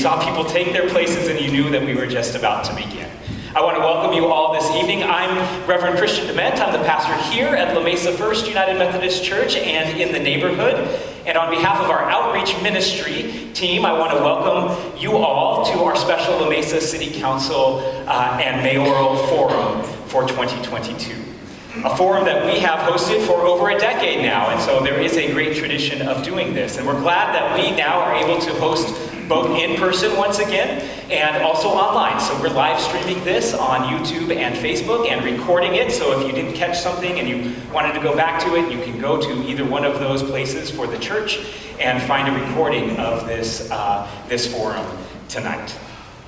saw people take their places and you knew that we were just about to begin. I want to welcome you all this evening. I'm Reverend Christian Dement. I'm the pastor here at La Mesa First United Methodist Church and in the neighborhood. And on behalf of our outreach ministry team, I want to welcome you all to our special La Mesa City Council and Mayoral Forum for 2022. A forum that we have hosted for over a decade now, and so there is a great tradition of doing this. And we're glad that we now are able to host both in person once again and also online. So we're live streaming this on YouTube and Facebook and recording it. So if you didn't catch something and you wanted to go back to it, you can go to either one of those places for the church and find a recording of this forum tonight.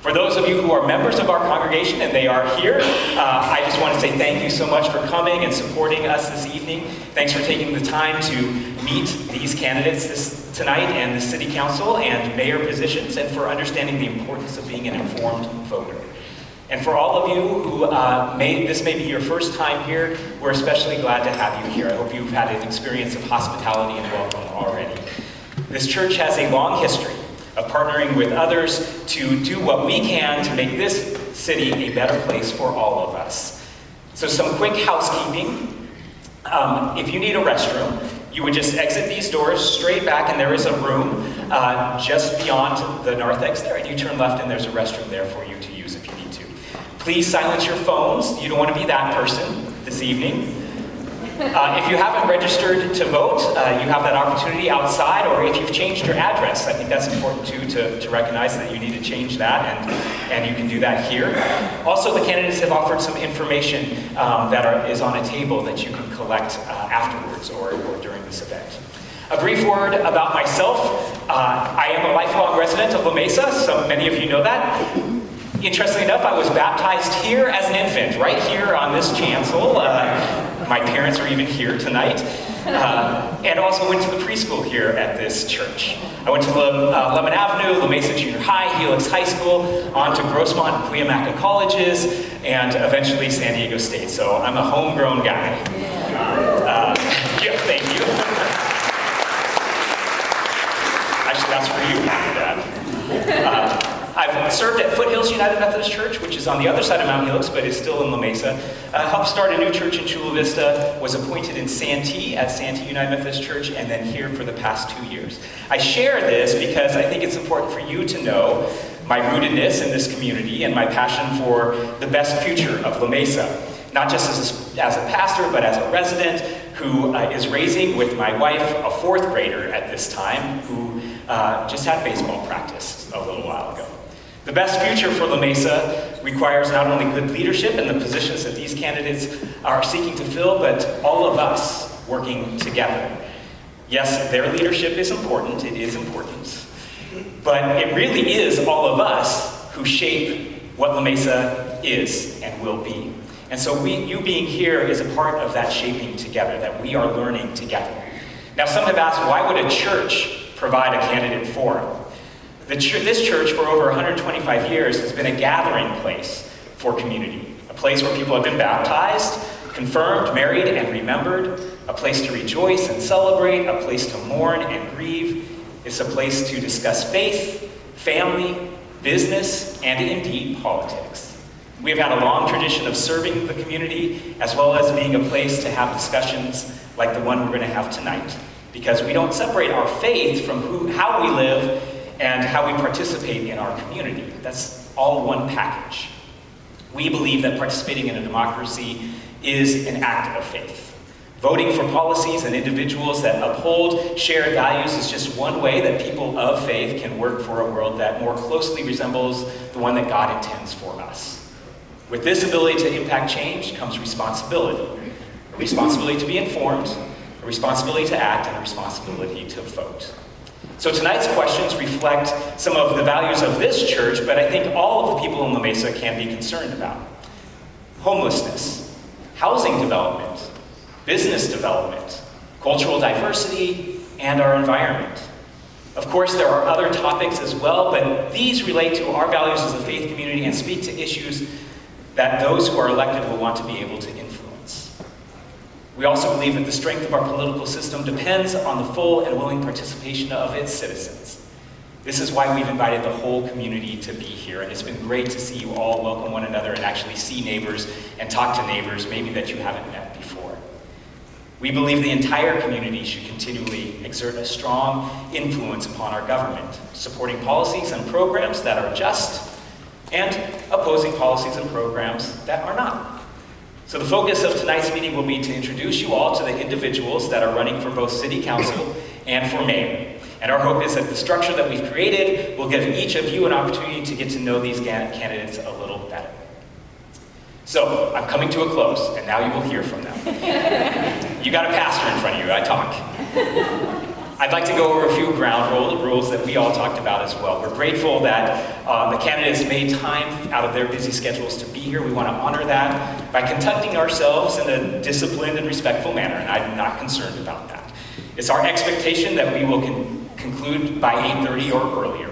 For those of you who are members of our congregation, and they are here, I just want to say thank you so much for coming and supporting us this evening. Thanks for taking the time to meet these candidates tonight and the city council and mayor positions, and for understanding the importance of being an informed voter. And for all of you who this may be your first time here, we're especially glad to have you here. I hope you've had an experience of hospitality and welcome already. This church has a long history of partnering with others to do what we can to make this city a better place for all of us. So some quick housekeeping. If you need a restroom, you would just exit these doors straight back, and there is a room just beyond the narthex there, and you turn left and there's a restroom there for you to use if you need to. Please silence your phones. You don't want to be that person this evening. If you haven't registered to vote, you have that opportunity outside, or if you've changed your address. I think that's important too, to recognize that you need to change that, and you can do that here. Also, the candidates have offered some information that is on a table that you can collect afterwards or during this event. A brief word about myself. I am a lifelong resident of La Mesa, so many of you know that. Interestingly enough, I was baptized here as an infant, right here on this chancel. My parents are even here tonight. And also went to the preschool here at this church. I went to Lemon Avenue, La Mesa Junior High, Helix High School, on to Grossmont and Cuyamaca colleges, and eventually San Diego State. So I'm a homegrown guy. Yeah, thank you. Actually, that's for you, Dad. I've served at Foothills United Methodist Church, which is on the other side of Mount Helix, but is still in La Mesa. Helped start a new church in Chula Vista, was appointed in Santee at Santee United Methodist Church, and then here for the past 2 years. I share this because I think it's important for you to know my rootedness in this community and my passion for the best future of La Mesa. Not just as a pastor, but as a resident who is raising with my wife a 4th grader at this time who just had baseball practice a little while ago. The best future for La Mesa requires not only good leadership in the positions that these candidates are seeking to fill, but all of us working together. Yes, their leadership is important, it is important, but it really is all of us who shape what La Mesa is and will be. And so you being here is a part of that shaping together, that we are learning together. Now, some have asked, why would a church provide a candidate forum? This church, for over 125 years, has been a gathering place for community, a place where people have been baptized, confirmed, married, and remembered, a place to rejoice and celebrate, a place to mourn and grieve. It's a place to discuss faith, family, business, and indeed politics. We have had a long tradition of serving the community, as well as being a place to have discussions like the one we're going to have tonight, because we don't separate our faith from how we live and how we participate in our community. That's all one package. We believe that participating in a democracy is an act of faith. Voting for policies and individuals that uphold shared values is just one way that people of faith can work for a world that more closely resembles the one that God intends for us. With this ability to impact change comes responsibility. A responsibility to be informed, a responsibility to act, and a responsibility to vote. So tonight's questions reflect some of the values of this church, but I think all of the people in La Mesa can be concerned about. Homelessness, housing development, business development, cultural diversity, and our environment. Of course, there are other topics as well, but these relate to our values as a faith community and speak to issues that those who are elected will want to be able to influence. We also believe that the strength of our political system depends on the full and willing participation of its citizens. This is why we've invited the whole community to be here, and it's been great to see you all welcome one another and actually see neighbors and talk to neighbors maybe that you haven't met before. We believe the entire community should continually exert a strong influence upon our government, supporting policies and programs that are just and opposing policies and programs that are not. So the focus of tonight's meeting will be to introduce you all to the individuals that are running for both City Council and for Mayor. And our hope is that the structure that we've created will give each of you an opportunity to get to know these candidates a little better. So, I'm coming to a close, and now you will hear from them. You got a pastor in front of you, I talk. I'd like to go over a few ground rules that we all talked about as well. We're grateful that the candidates made time out of their busy schedules to be here. We want to honor that by conducting ourselves in a disciplined and respectful manner, and I'm not concerned about that. It's our expectation that we will conclude by 8:30 or earlier.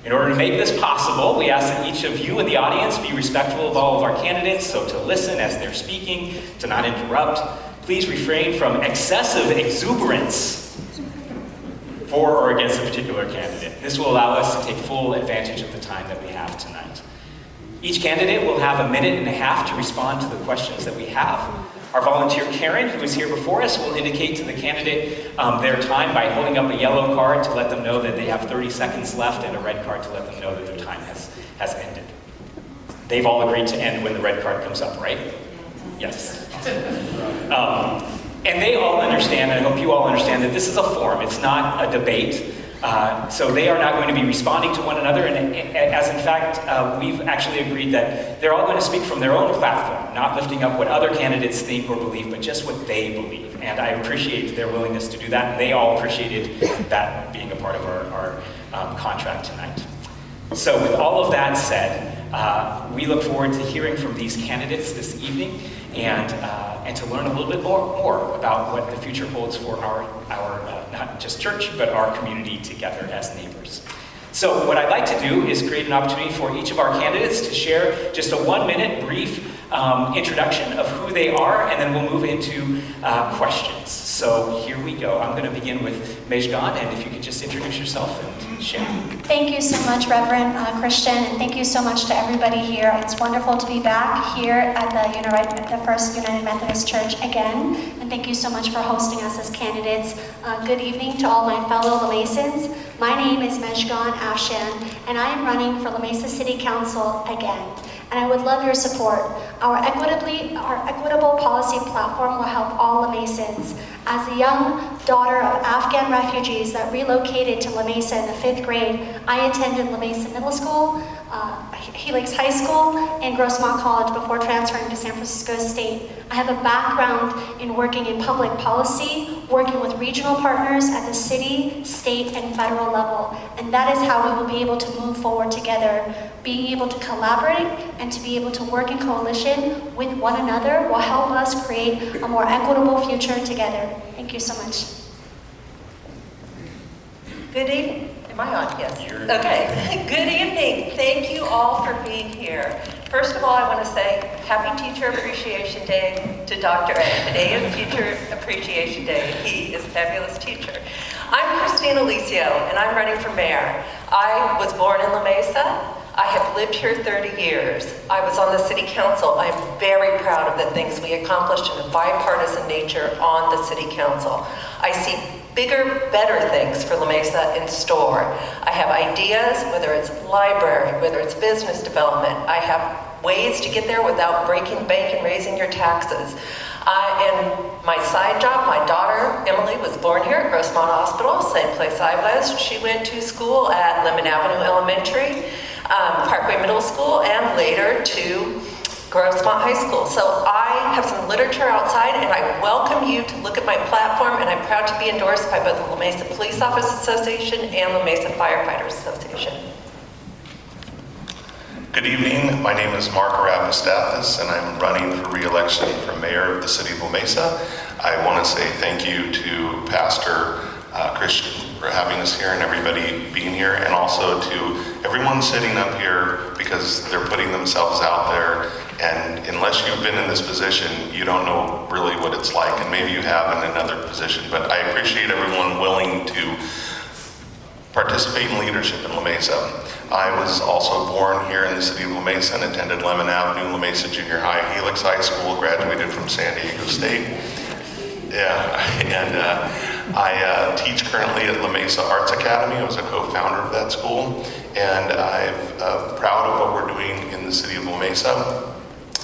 In order to make this possible, we ask that each of you in the audience be respectful of all of our candidates, so to listen as they're speaking, to not interrupt. Please refrain from excessive exuberance for or against a particular candidate. This will allow us to take full advantage of the time that we have tonight. Each candidate will have a minute and a half to respond to the questions that we have. Our volunteer Karen, who is here before us, will indicate to the candidate their time by holding up a yellow card to let them know that they have 30 seconds left and a red card to let them know that their time has ended. They've all agreed to end when the red card comes up, right? Yes. And they all understand, and I hope you all understand, that this is a forum. It's not a debate. So they are not going to be responding to one another, and as in fact, we've actually agreed that they're all going to speak from their own platform, not lifting up what other candidates think or believe, but just what they believe. And I appreciate their willingness to do that, and they all appreciated that being a part of our contract tonight. So with all of that said, we look forward to hearing from these candidates this evening and to learn a little bit more about what the future holds for our not just church, but our community together as neighbors. So what I'd like to do is create an opportunity for each of our candidates to share just a 1-minute brief introduction of who they are, and then we'll move into questions. So here we go. I'm going to begin with Mejgan, and if you could just introduce yourself and share. Thank you so much, Reverend Christian, and thank you so much to everybody here. It's wonderful to be back here at the First United Methodist Church again, and thank you so much for hosting us as candidates. Good evening to all my fellow La Mesans. My name is Mejgan Afshan, and I am running for La Mesa City Council again. And I would love your support. Our equitable policy platform will help all La Mesans. As the young daughter of Afghan refugees that relocated to La Mesa in the 5th grade, I attended La Mesa Middle School, Helix High School, and Grossmont College before transferring to San Francisco State. I have a background in working in public policy, working with regional partners at the city, state, and federal level. And that is how we will be able to move forward together. Being able to collaborate and to be able to work in coalition with one another will help us create a more equitable future together. Thank you so much. Good evening. Am I on? Yes. Okay. Good evening. Thank you all for being here. First of all, I want to say Happy Teacher Appreciation Day to Dr. Ed. Today is Teacher Appreciation Day. He is a fabulous teacher. I'm Kristine Alessio, and I'm running for mayor. I was born in La Mesa. I have lived here 30 years. I was on the city council. I'm very proud of the things we accomplished in a bipartisan nature on the city council. I see bigger, better things for La Mesa in store. I have ideas, whether it's library, whether it's business development. I have ways to get there without breaking bank and raising your taxes. And my side job, my daughter, Emily, was born here at Grossmont Hospital, same place I was. She went to school at Lemon Avenue Elementary, Parkway Middle School, and later to Grossmont High School. So I have some literature outside, and I welcome you to look at my platform, and I'm proud to be endorsed by both the La Mesa Police Officers Association and La Mesa Firefighters Association. Good evening, my name is Mark Arapostathis, and I'm running for re-election for mayor of the city of La Mesa. I want to say thank you to Pastor Christian for having us here and everybody being here, and also to everyone sitting up here because they're putting themselves out there, and unless you've been in this position, you don't know really what it's like, and maybe you have in another position, but I appreciate everyone willing to participate in leadership in La Mesa. I was also born here in the city of La Mesa and attended Lemon Avenue, La Mesa Junior High, Helix High School, graduated from San Diego State. Yeah, and I teach currently at La Mesa Arts Academy. I was a co-founder of that school, and I'm proud of what we're doing in the city of La Mesa.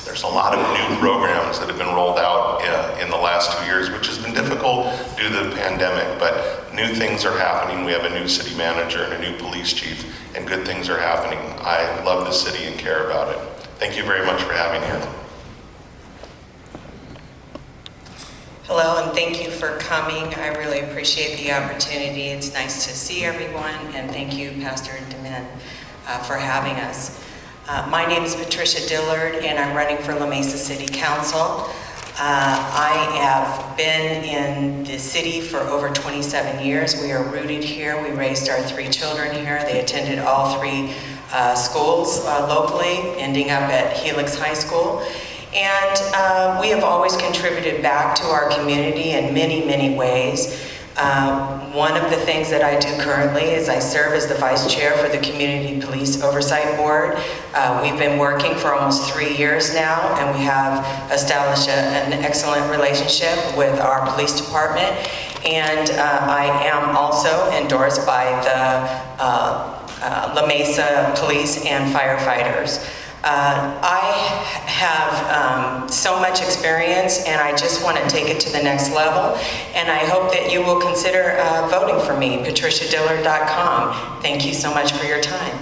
There's a lot of new programs that have been rolled out in the last 2 years, which has been difficult due to the pandemic, but new things are happening. We have a new city manager and a new police chief, and good things are happening. I love the city and care about it. Thank you very much for having me here. Hello, and thank you for coming. I really appreciate the opportunity. It's nice to see everyone, and thank you, Pastor Demin, for having us. My name is Patricia Dillard, and I'm running for La Mesa City Council. I have been in the city for over 27 years. We are rooted here. We raised our 3 children here. They attended all 3 schools locally, ending up at Helix High School. And we have always contributed back to our community in many, many ways. One of the things that I do currently is I serve as the Vice Chair for the Community Police Oversight Board. We've been working for almost 3 years now, and we have established an excellent relationship with our police department. And I am also endorsed by the La Mesa Police and Firefighters. I have so much experience, and I just want to take it to the next level, and I hope that you will consider voting for me, patriciadillard.com. Thank you so much for your time.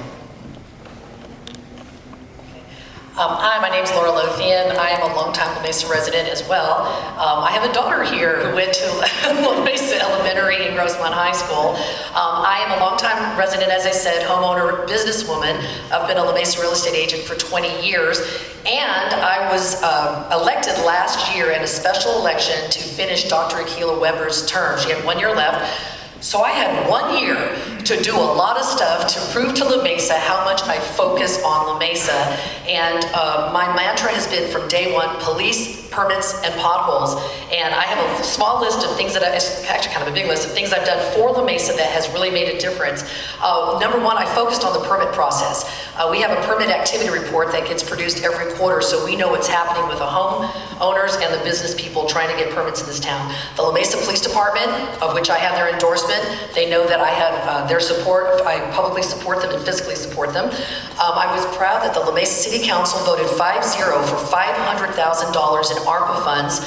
Hi, my name's Laura Lothian. I am a longtime La Mesa resident as well. I have a daughter here who went to La Mesa Elementary and Grossmont High School. I am a longtime resident, as I said, homeowner, businesswoman. I've been a La Mesa real estate agent for 20 years. And I was elected last year in a special election to finish Dr. Akilah Weber's term. She had 1 year left. So I had 1 year to do a lot of stuff to prove to La Mesa how much I focus on La Mesa. And my mantra has been from day one, police, permits, and potholes. And I have a small list of things that actually kind of a big list of things I've done for La Mesa that has really made a difference. Number one, I focused on the permit process. We have a permit activity report that gets produced every quarter, so we know what's happening with the homeowners and the business people trying to get permits in this town. The La Mesa Police Department, of which I have their endorsement, they know that I have their support. I publicly support them and physically support them. I was proud that the La Mesa City Council voted 5-0 for $500,000 in ARPA funds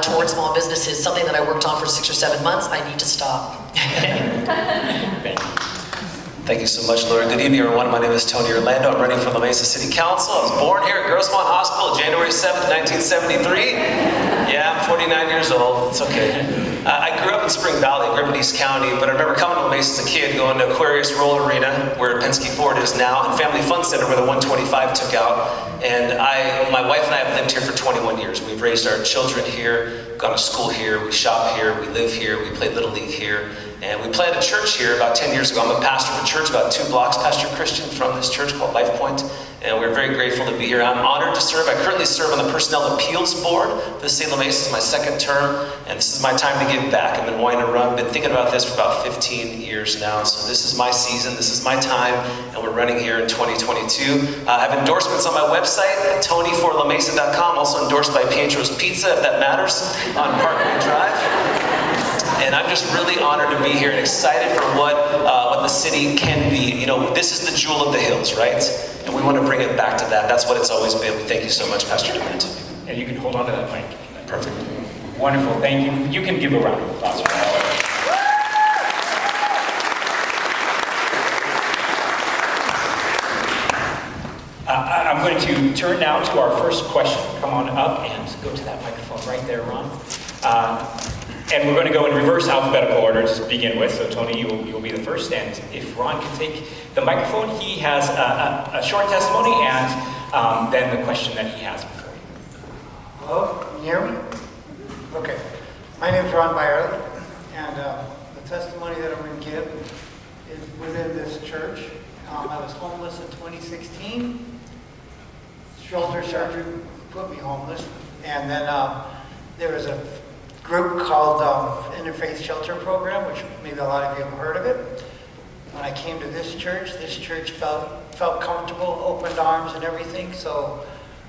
towards small businesses, something that I worked on for 6 or 7 months. I need to stop. Thank you. Thank you so much, Laura. Good evening, everyone. My name is Tony Orlando. I'm running for La Mesa City Council. I was born here at Grossmont Hospital, January 7th, 1973. Yeah, I'm 49 years old. It's okay. I grew up in Spring Valley, grew up in East County, but I remember coming to La Mesa as a kid, going to Aquarius Roller Arena, where Penske Ford is now, and Family Fun Center, where the 125 took out. And my wife and I have lived here for 21 years. We've raised our children here, gone to school here, we shop here, we live here, we play Little League here. And we planted a church here about 10 years ago. I'm a pastor of a church about 2 blocks, Pastor Christian, from this church called Life Point. And we're very grateful to be here. I'm honored to serve. I currently serve on the Personnel Appeals Board for the City of La Mesa. This is my 2nd term, and this is my time to give back. I've been wanting to run, been thinking about this for about 15 years now. So this is my season, this is my time, and we're running here in 2022. I have endorsements on my website at tonyforlamesa.com, also endorsed by Pietro's Pizza, if that matters, on Parkway Drive. And I'm just really honored to be here and excited for what the city can be. You know, this is the jewel of the hills, right? And we want to bring it back to that. That's what it's always been. We thank you so much, Pastor Demin. And you can hold on to that mic. Perfect. Wonderful, thank you. You can give a round of applause for that. I'm going to turn now to our first question. Come on up and go to that microphone right there, Ron. And we're going to go in reverse alphabetical order to begin with. So Tony, you'll be the first. And if Ron can take the microphone, he has a short testimony and then the question that he has before you. Hello, can you hear me? Okay. My name is Ron Meyer, and the testimony that I'm going to give is within this church. I was homeless in 2016. Shelter put me homeless, and then there was a group called Interfaith Shelter Program, which maybe a lot of you have heard of it. When I came to this church felt comfortable, opened arms and everything. So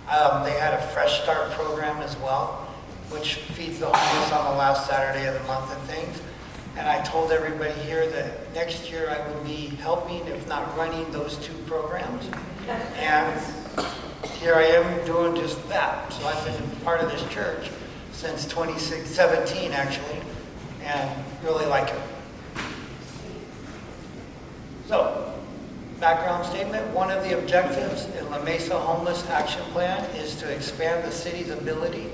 they had a Fresh Start program as well, which feeds the homeless on the last Saturday of the month and things. And I told everybody here that next year I will be helping, if not running, those two programs. And here I am doing just that. So I've been part of this church since 2017 actually, and really like it. So, background statement, one of the objectives in La Mesa Homeless Action Plan is to expand the city's ability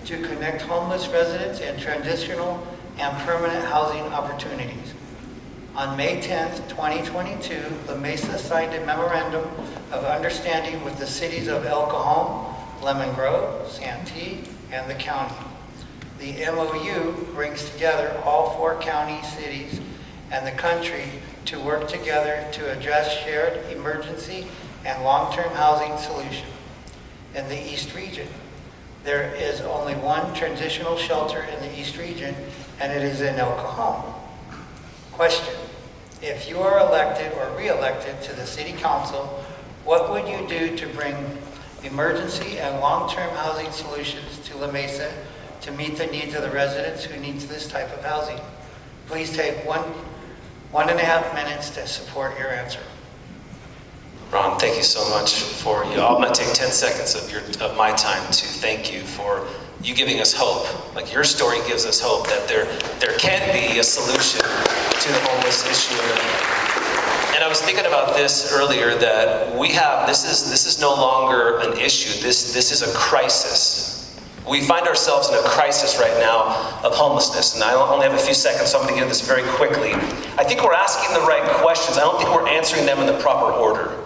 to connect homeless residents and transitional and permanent housing opportunities. On May 10th, 2022, La Mesa signed a memorandum of understanding with the cities of El Cajon, Lemon Grove, Santee, and the county. The MOU brings together all 4 county cities and the country to work together to address shared emergency and long-term housing solution. In the East region, there is only one transitional shelter in the East region, and it is in El Cajon. Question: if you are elected or re-elected to the City Council, what would you do to bring emergency and long-term housing solutions to La Mesa to meet the needs of the residents who need this type of housing? Please take 1.5 minutes to support your answer. Ron, thank you so much for you. I'm going to take 10 seconds of my time to thank you for you giving us hope. Like, your story gives us hope that there can be a solution to the homeless issue. And I was thinking about this earlier, that we have, this is no longer an issue. This is a crisis. We find ourselves in a crisis right now of homelessness, and I only have a few seconds, so I'm going to get this very quickly. I think we're asking the right questions. I don't think we're answering them in the proper order.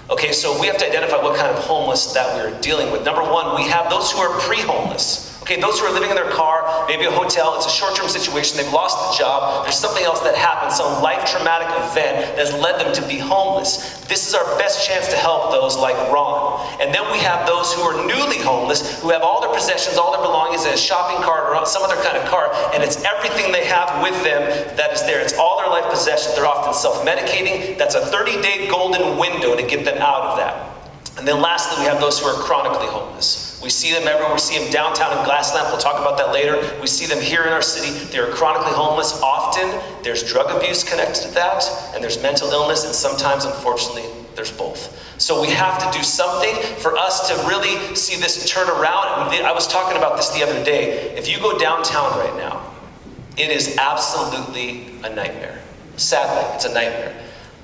Okay, so we have to identify what kind of homeless that we're dealing with. Number one, we have those who are pre-homeless. Okay, those who are living in their car, maybe a hotel, it's a short-term situation, they've lost the job, there's something else that happened, some life traumatic event that has led them to be homeless. This is our best chance to help those like Ron. And then we have those who are newly homeless, who have all their possessions, all their belongings in a shopping cart or some other kind of car, and it's everything they have with them that is there. It's all their life possessions. They're often self-medicating. That's a 30-day golden window to get them out of that. And then lastly, we have those who are chronically homeless. We see them everywhere. We see them downtown in Glasslamp. We'll talk about that later. We see them here in our city. They're chronically homeless. Often, there's drug abuse connected to that, and there's mental illness, and sometimes, unfortunately, there's both. So we have to do something for us to really see this turn around. I was talking about this the other day. If you go downtown right now, it is absolutely a nightmare. Sadly, it's a nightmare.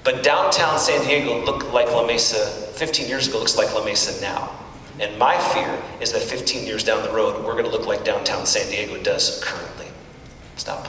But downtown San Diego looked like La Mesa 15 years ago, looks like La Mesa now. And my fear is that 15 years down the road, we're going to look like downtown San Diego does currently. Stop.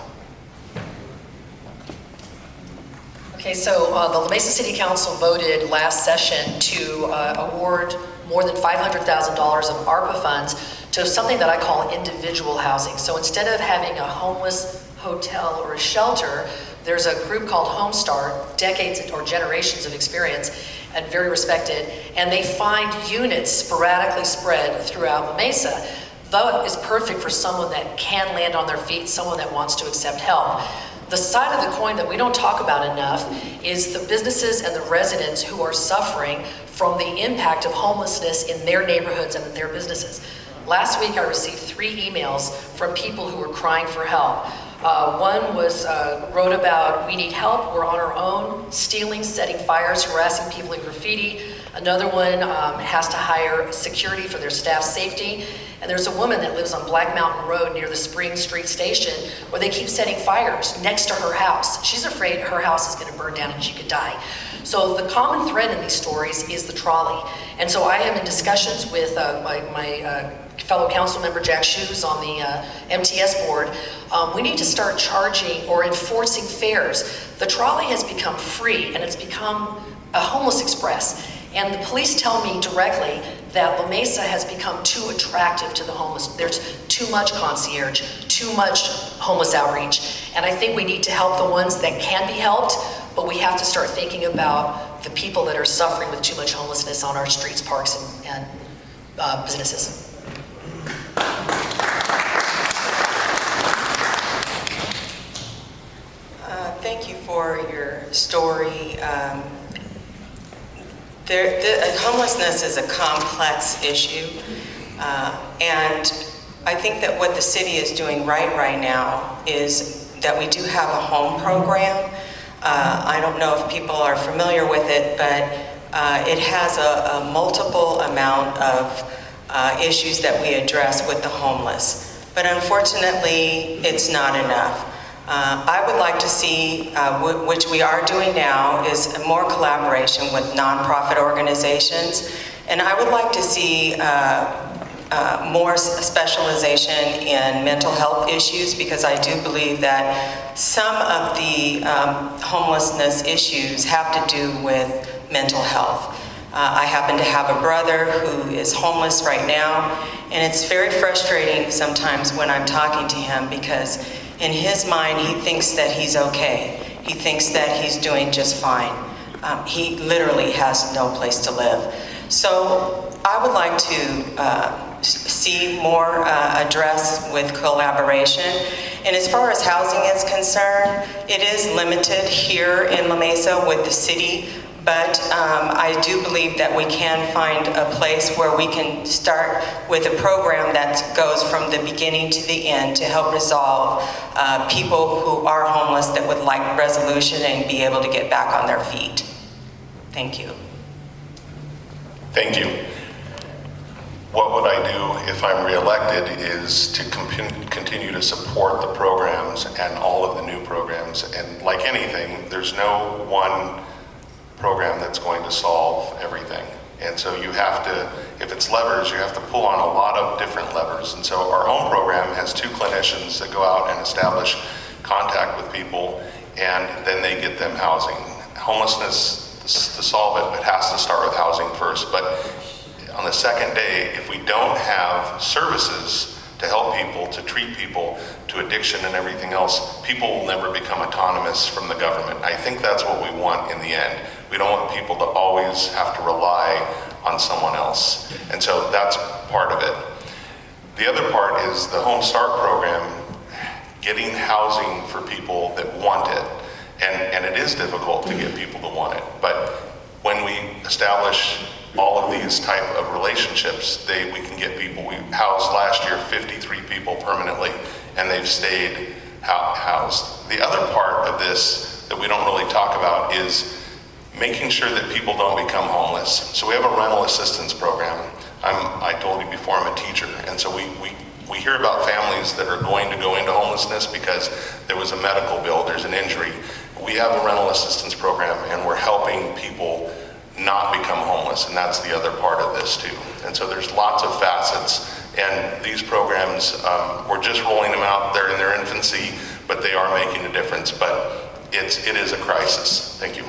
Okay, so the La Mesa City Council voted last session to award more than $500,000 of ARPA funds to something that I call individual housing. So instead of having a homeless hotel or a shelter, there's a group called Home Start, decades or generations of experience, and very respected, and they find units sporadically spread throughout La Mesa. That is perfect for someone that can land on their feet, someone that wants to accept help. The side of the coin that we don't talk about enough is the businesses and the residents who are suffering from the impact of homelessness in their neighborhoods and in their businesses. Last week I received 3 emails from people who were crying for help. One was wrote about, we need help, we're on our own, stealing, setting fires, harassing people in graffiti. Another one has to hire security for their staff's safety. And there's a woman that lives on Black Mountain Road near the Spring Street Station where they keep setting fires next to her house. She's afraid her house is going to burn down and she could die. So the common thread in these stories is the trolley. And so I am in discussions with my fellow council member Jack Shoes on the MTS board. We need to start charging or enforcing fares. The trolley has become free and it's become a homeless express. And the police tell me directly that La Mesa has become too attractive to the homeless. There's too much concierge, too much homeless outreach. And I think we need to help the ones that can be helped, but we have to start thinking about the people that are suffering with too much homelessness on our streets, parks, and businesses. Thank you for for your story. Homelessness is a complex issue, and I think that what the city is doing right now is that we do have a home program. I don't know if people are familiar with it, but it has a multiple amount of issues that we address with the homeless. But unfortunately, it's not enough. I would like to see, which we are doing now, is more collaboration with nonprofit organizations. And I would like to see more specialization in mental health issues, because I do believe that some of the homelessness issues have to do with mental health. I happen to have a brother who is homeless right now, and it's very frustrating sometimes when I'm talking to him, because in his mind he thinks that he's okay. He thinks that he's doing just fine. He literally has no place to live. So I would like to see more address with collaboration. And as far as housing is concerned, it is limited here in La Mesa with the city, but I do believe that we can find a place where we can start with a program that goes from the beginning to the end to help resolve people who are homeless that would like resolution and be able to get back on their feet. Thank you. Thank you. What would I do if I'm reelected is to continue to support the programs and all of the new programs. And like anything, there's no one program that's going to solve everything. And so you have to, if it's levers, you have to pull on a lot of different levers. And so our home program has 2 clinicians that go out and establish contact with people, and then they get them housing. Homelessness, to solve it has to start with housing first. But on the second day, if we don't have services to help people, to treat people, to addiction and everything else, people will never become autonomous from the government. I think that's what we want in the end. We don't want people to always have to rely on someone else. And so that's part of it. The other part is the Home Start program, getting housing for people that want it. And it is difficult to get people to want it. But when we establish all of these type of relationships, we can get people. We housed last year 53 people permanently, and they've stayed housed. The other part of this that we don't really talk about is making sure that people don't become homeless. So we have a rental assistance program. I told you before, I'm a teacher, and so we hear about families that are going to go into homelessness because there was a medical bill, there's an injury. We have a rental assistance program, and we're helping people not become homeless, and that's the other part of this too. And so there's lots of facets, and these programs, we're just rolling them out. They're in their infancy, but they are making a difference. But it is a crisis. Thank you.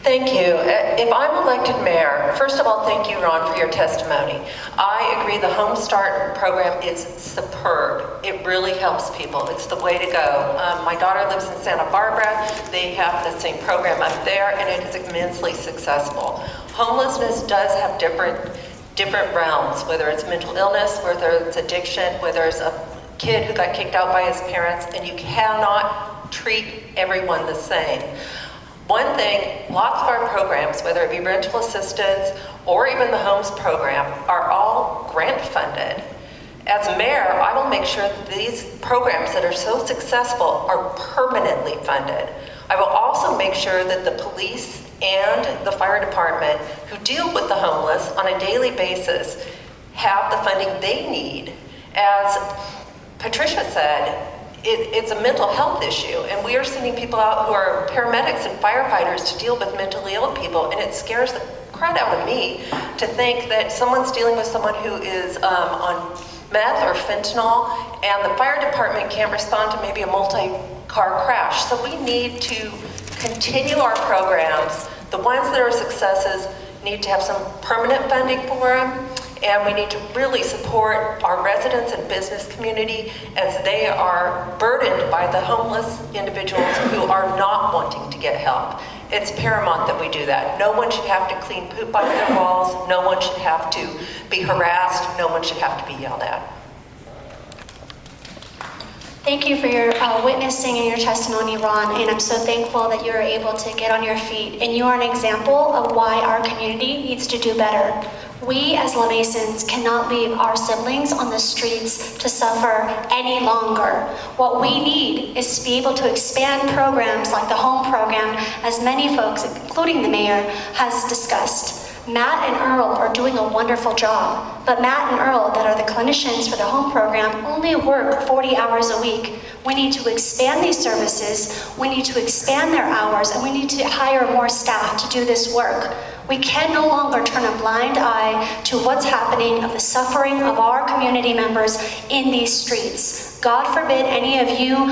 Thank you. If I'm elected mayor, first of all, thank you, Ron, for your testimony. I agree the Home Start program is superb. It really helps people. It's the way to go. My daughter lives in Santa Barbara. They have the same program up there, and it is immensely successful. Homelessness does have different realms, whether it's mental illness, whether it's addiction, whether it's a kid who got kicked out by his parents, and you cannot treat everyone the same. One thing, lots of our programs, whether it be rental assistance or even the homes program, are all grant funded. As mayor, I will make sure that these programs that are so successful are permanently funded. I will also make sure that the police and the fire department who deal with the homeless on a daily basis have the funding they need. As Patricia said, it's a mental health issue, and we are sending people out who are paramedics and firefighters to deal with mentally ill people, and it scares the crud out of me to think that someone's dealing with someone who is on meth or fentanyl, and the fire department can't respond to maybe a multi-car crash. So we need to continue our programs. The ones that are successes need to have some permanent funding for them, and we need to really support our residents and business community as they are burdened by the homeless individuals who are not wanting to get help. It's paramount that we do that. No one should have to clean poop out of their walls. No one should have to be harassed. No one should have to be yelled at. Thank you for your witnessing and your testimony, Ron, and I'm so thankful that you're able to get on your feet. And you are an example of why our community needs to do better. We as La Mesans cannot leave our siblings on the streets to suffer any longer. What we need is to be able to expand programs like the home program, as many folks, including the mayor, has discussed. Matt and Earl are doing a wonderful job, but Matt and Earl, that are the clinicians for the home program, only work 40 hours a week. We need to expand these services, we need to expand their hours, and we need to hire more staff to do this work. We can no longer turn a blind eye to what's happening, of the suffering of our community members in these streets. God forbid any of you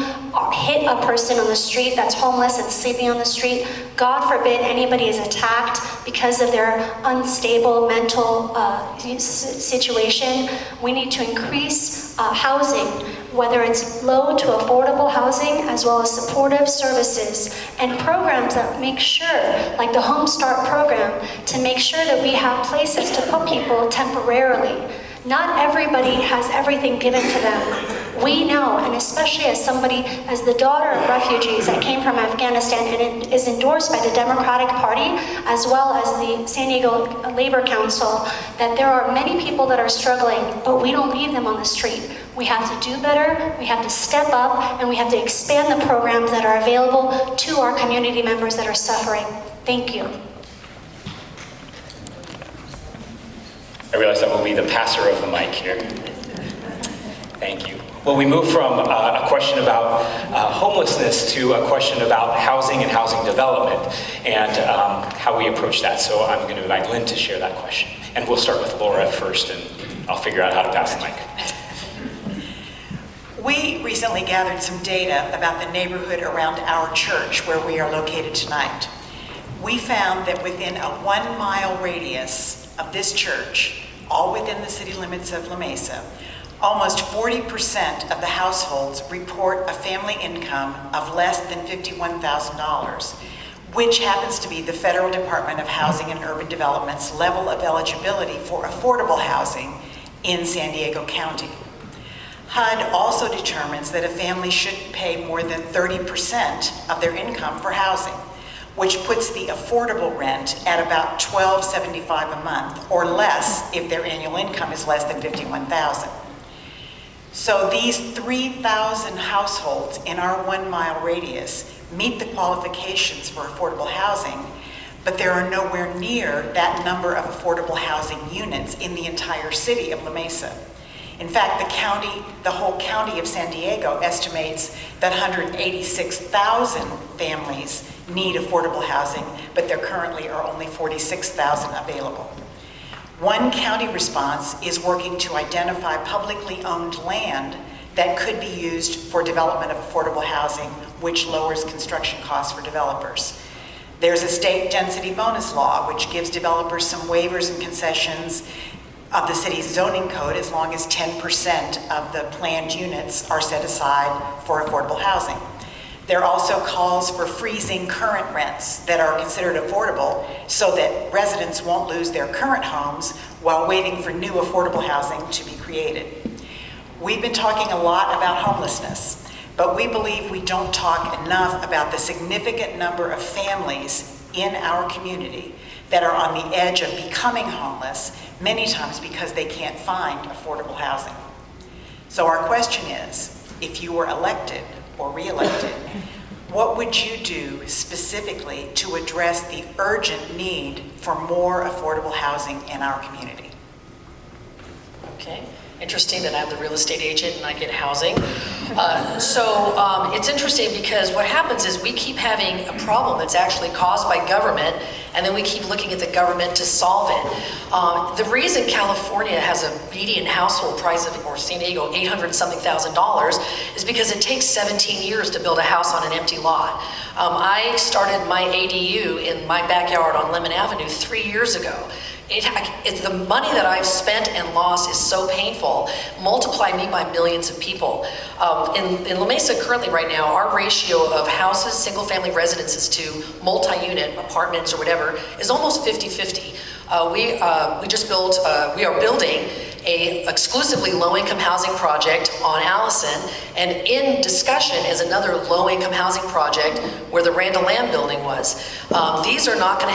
hit a person on the street that's homeless and sleeping on the street. God forbid anybody is attacked because of their unstable mental situation. We need to increase housing, whether it's low to affordable housing, as well as supportive services and programs that make sure, like the Home Start program, to make sure that we have places to put people temporarily. Not everybody has everything given to them. We know, and especially as somebody, as the daughter of refugees that came from Afghanistan and is endorsed by the Democratic Party, as well as the San Diego Labor Council, that there are many people that are struggling, but we don't leave them on the street. We have to do better, we have to step up, and we have to expand the programs that are available to our community members that are suffering. Thank you. I realize I will be the passer of the mic here. Thank you. Well, we move from a question about homelessness to a question about housing and housing development and how we approach that. So I'm going to invite Lynn to share that question. And we'll start with Laura first, and I'll figure out how to pass the mic. We recently gathered some data about the neighborhood around our church where we are located tonight. We found that within a 1 mile radius of this church, all within the city limits of La Mesa, almost 40% of the households report a family income of less than $51,000, which happens to be the Federal Department of Housing and Urban Development's level of eligibility for affordable housing in San Diego County. HUD also determines that a family should pay more than 30% of their income for housing, which puts the affordable rent at about $1,275 a month, or less if their annual income is less than $51,000. So these 3,000 households in our 1 mile radius meet the qualifications for affordable housing, but there are nowhere near that number of affordable housing units in the entire city of La Mesa. In fact, the whole county of San Diego estimates that 186,000 families need affordable housing, but there currently are only 46,000 available. One county response is working to identify publicly owned land that could be used for development of affordable housing, which lowers construction costs for developers. There's a state density bonus law, which gives developers some waivers and concessions of the city's zoning code as long as 10% of the planned units are set aside for affordable housing. There are also calls for freezing current rents that are considered affordable so that residents won't lose their current homes while waiting for new affordable housing to be created. We've been talking a lot about homelessness, but we believe we don't talk enough about the significant number of families in our community that are on the edge of becoming homeless, many times because they can't find affordable housing. So our question is, if you were elected or re-elected, what would you do specifically to address the urgent need for more affordable housing in our community? Okay. Interesting that I'm the real estate agent and I get housing. It's interesting because what happens is we keep having a problem that's actually caused by government, and then we keep looking at the government to solve it. The reason California has a median household price of, or San Diego, $800-something thousand is because it takes 17 years to build a house on an empty lot. I started my ADU in my backyard on Lemon Avenue 3 years ago. The money that I've spent and lost is so painful. Multiply me by millions of people. In La Mesa currently right now, our ratio of houses, single-family residences to multi-unit apartments or whatever is almost 50-50. We are building a exclusively low-income housing project on Allison, and in discussion is another low-income housing project where the Randall Lamb building was. These are not going to